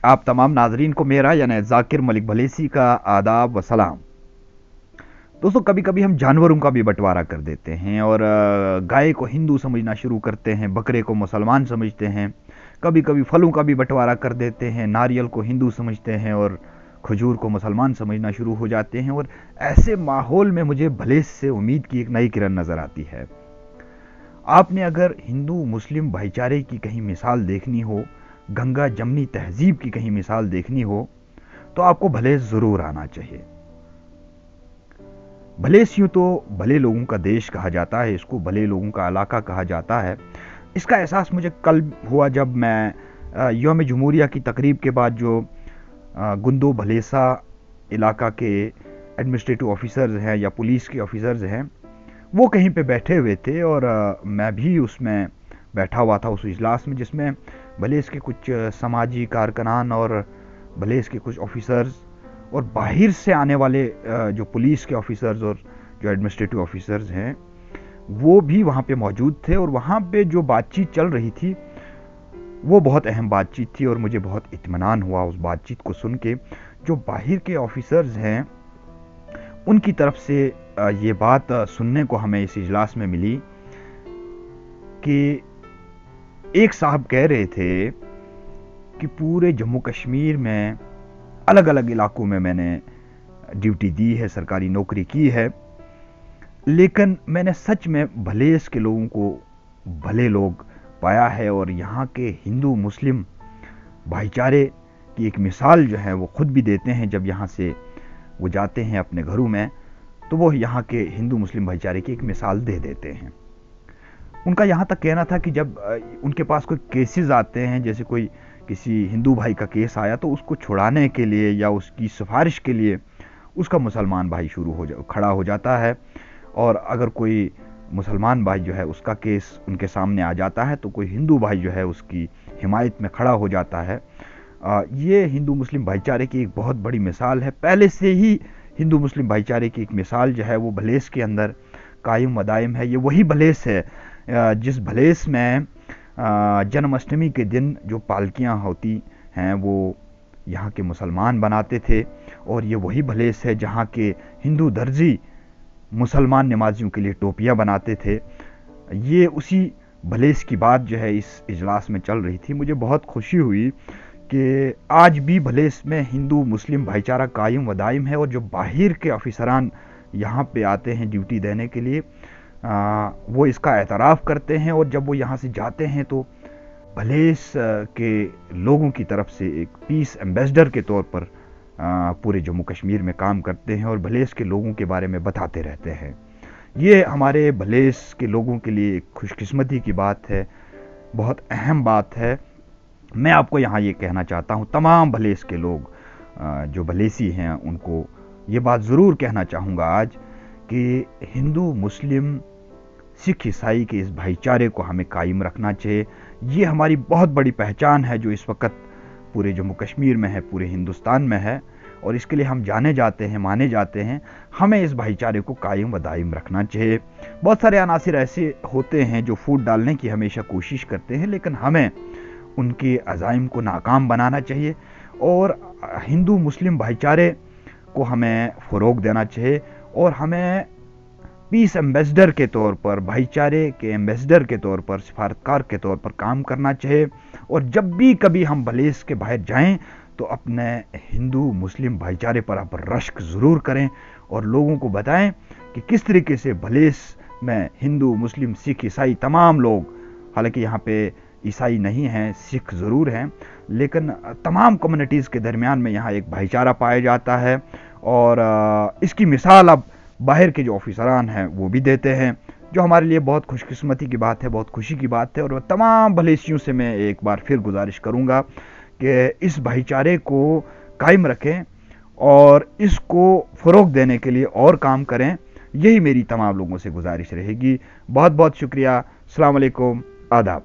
आप तमाम नाजरीन को मेरा यानी जाकिर मलिक भलेसी का आदाब व सलाम। दोस्तों, कभी कभी हम जानवरों का भी बंटवारा कर देते हैं और गाय को हिंदू समझना शुरू करते हैं, बकरे को मुसलमान समझते हैं। कभी कभी फलों का भी बंटवारा कर देते हैं, नारियल को हिंदू समझते हैं और खजूर को मुसलमान समझना शुरू हो जाते हैं। और ऐसे माहौल में मुझे भले से उम्मीद की एक नई किरण नजर आती है। आपने अगर हिंदू मुस्लिम भाईचारे की कहीं मिसाल देखनी हो, गंगा जमनी तहजीब की कहीं मिसाल देखनी हो, तो आपको भले जरूर आना चाहिए। भले यूं तो भले लोगों का देश कहा जाता है, इसको भले लोगों का इलाका कहा जाता है। इसका एहसास मुझे कल हुआ जब मैं यौम जमहूरिया की तकरीब के बाद जो गुंदो भलेसा इलाका के एडमिनिस्ट्रेटिव ऑफिसर्स हैं या पुलिस के ऑफिसर्स हैं, वो कहीं पे बैठे हुए थे और मैं भी उसमें बैठा हुआ था, उस इजलास में, जिसमें भलेस के कुछ समाजी कारकुनान और भलेस के कुछ ऑफिसर्स और बाहर से आने वाले जो पुलिस के ऑफिसर्स और जो एडमिनिस्ट्रेटिव ऑफिसर्स हैं, वो भी वहाँ पे मौजूद थे। और वहाँ पे जो बातचीत चल रही थी वो बहुत अहम बातचीत थी और मुझे बहुत इत्मीनान हुआ उस बातचीत को सुन के। जो बाहर के ऑफिसर्स हैं उनकी तरफ से ये बात सुनने को हमें इस इजलास में मिली कि एक साहब कह रहे थे कि पूरे जम्मू कश्मीर में अलग अलग इलाकों में मैंने ड्यूटी दी है, सरकारी नौकरी की है, लेकिन मैंने सच में भलेस के लोगों को भले लोग पाया है। और यहाँ के हिंदू मुस्लिम भाईचारे की एक मिसाल जो है वो खुद भी देते हैं। जब यहाँ से वो जाते हैं अपने घरों में, तो वो यहाँ के हिंदू मुस्लिम भाईचारे की एक मिसाल दे देते हैं। उनका यहाँ तक कहना था कि जब उनके पास कोई केसेस आते हैं, जैसे कोई किसी हिंदू भाई का केस आया, तो उसको छुड़ाने के लिए या उसकी सिफारिश के लिए उसका मुसलमान भाई खड़ा हो जाता है। और अगर कोई मुसलमान भाई जो है उसका केस उनके सामने आ जाता है, तो कोई हिंदू भाई जो है उसकी हिमायत में खड़ा हो जाता है। ये हिंदू मुस्लिम भाईचारे की एक बहुत बड़ी मिसाल है। पहले से ही हिंदू मुस्लिम भाईचारे की एक मिसाल जो है वो भलेस के अंदर कायम व दायम है। ये वही भलेस है जिस भलेस में जन्माष्टमी के दिन जो पालकियाँ होती हैं वो यहाँ के मुसलमान बनाते थे। और ये वही भलेस है जहाँ के हिंदू दर्जी मुसलमान नमाजियों के लिए टोपियाँ बनाते थे। ये उसी भलेस की बात जो है इस इजलास में चल रही थी। मुझे बहुत खुशी हुई कि आज भी भलेस में हिंदू मुस्लिम भाईचारा कायम व दायम है। और जो बाहर के अफसरान यहाँ पे आते हैं ड्यूटी देने के लिए, वो इसका एतराफ़ करते हैं। और जब वो यहाँ से जाते हैं तो भलेस के लोगों की तरफ से एक पीस एम्बेसडर के तौर पर पूरे जम्मू कश्मीर में काम करते हैं और भलेस के लोगों के बारे में बताते रहते हैं। ये हमारे भलेस के लोगों के लिए एक खुशकिस्मती की बात है, बहुत अहम बात है। मैं आपको यहाँ ये कहना चाहता हूँ, तमाम भलेस के लोग जो भलेसी हैं उनको ये बात ज़रूर कहना चाहूँगा आज कि हिंदू मुस्लिम सिख ईसाई के इस भाईचारे को हमें कायम रखना चाहिए। ये हमारी बहुत बड़ी पहचान है जो इस वक्त पूरे जम्मू कश्मीर में है, पूरे हिंदुस्तान में है, और इसके लिए हम जाने जाते हैं, माने जाते हैं। हमें इस भाईचारे को कायम व दायम रखना चाहिए। बहुत सारे अनासिर ऐसे होते हैं जो फूट डालने की हमेशा कोशिश करते हैं, लेकिन हमें उनके अज़ाइम को नाकाम बनाना चाहिए और हिंदू मुस्लिम भाईचारे को हमें फ़रोग़ देना चाहिए। और हमें पीस एम्बेसडर के तौर पर, भाईचारे के एम्बेसडर के तौर पर, सिफारतकार के तौर पर काम करना चाहिए। और जब भी कभी हम भलेस के बाहर जाएं तो अपने हिंदू मुस्लिम भाईचारे पर आप रश्क ज़रूर करें और लोगों को बताएं कि किस तरीके से भलेस में हिंदू मुस्लिम सिख ईसाई तमाम लोग, हालांकि यहाँ पे ईसाई नहीं हैं, सिख ज़रूर हैं, लेकिन तमाम कम्युनिटीज़ के दरमियान में यहाँ एक भाईचारा पाया जाता है। और इसकी मिसाल अब बाहर के जो ऑफिसरान हैं वो भी देते हैं, जो हमारे लिए बहुत खुशकिस्मती की बात है, बहुत खुशी की बात है। और तमाम भलेसियों से मैं एक बार फिर गुजारिश करूँगा कि इस भाईचारे को कायम रखें और इसको फ़रोग़ देने के लिए और काम करें। यही मेरी तमाम लोगों से गुजारिश रहेगी। बहुत बहुत शुक्रिया। अस्सलाम वालेकुम, आदाब।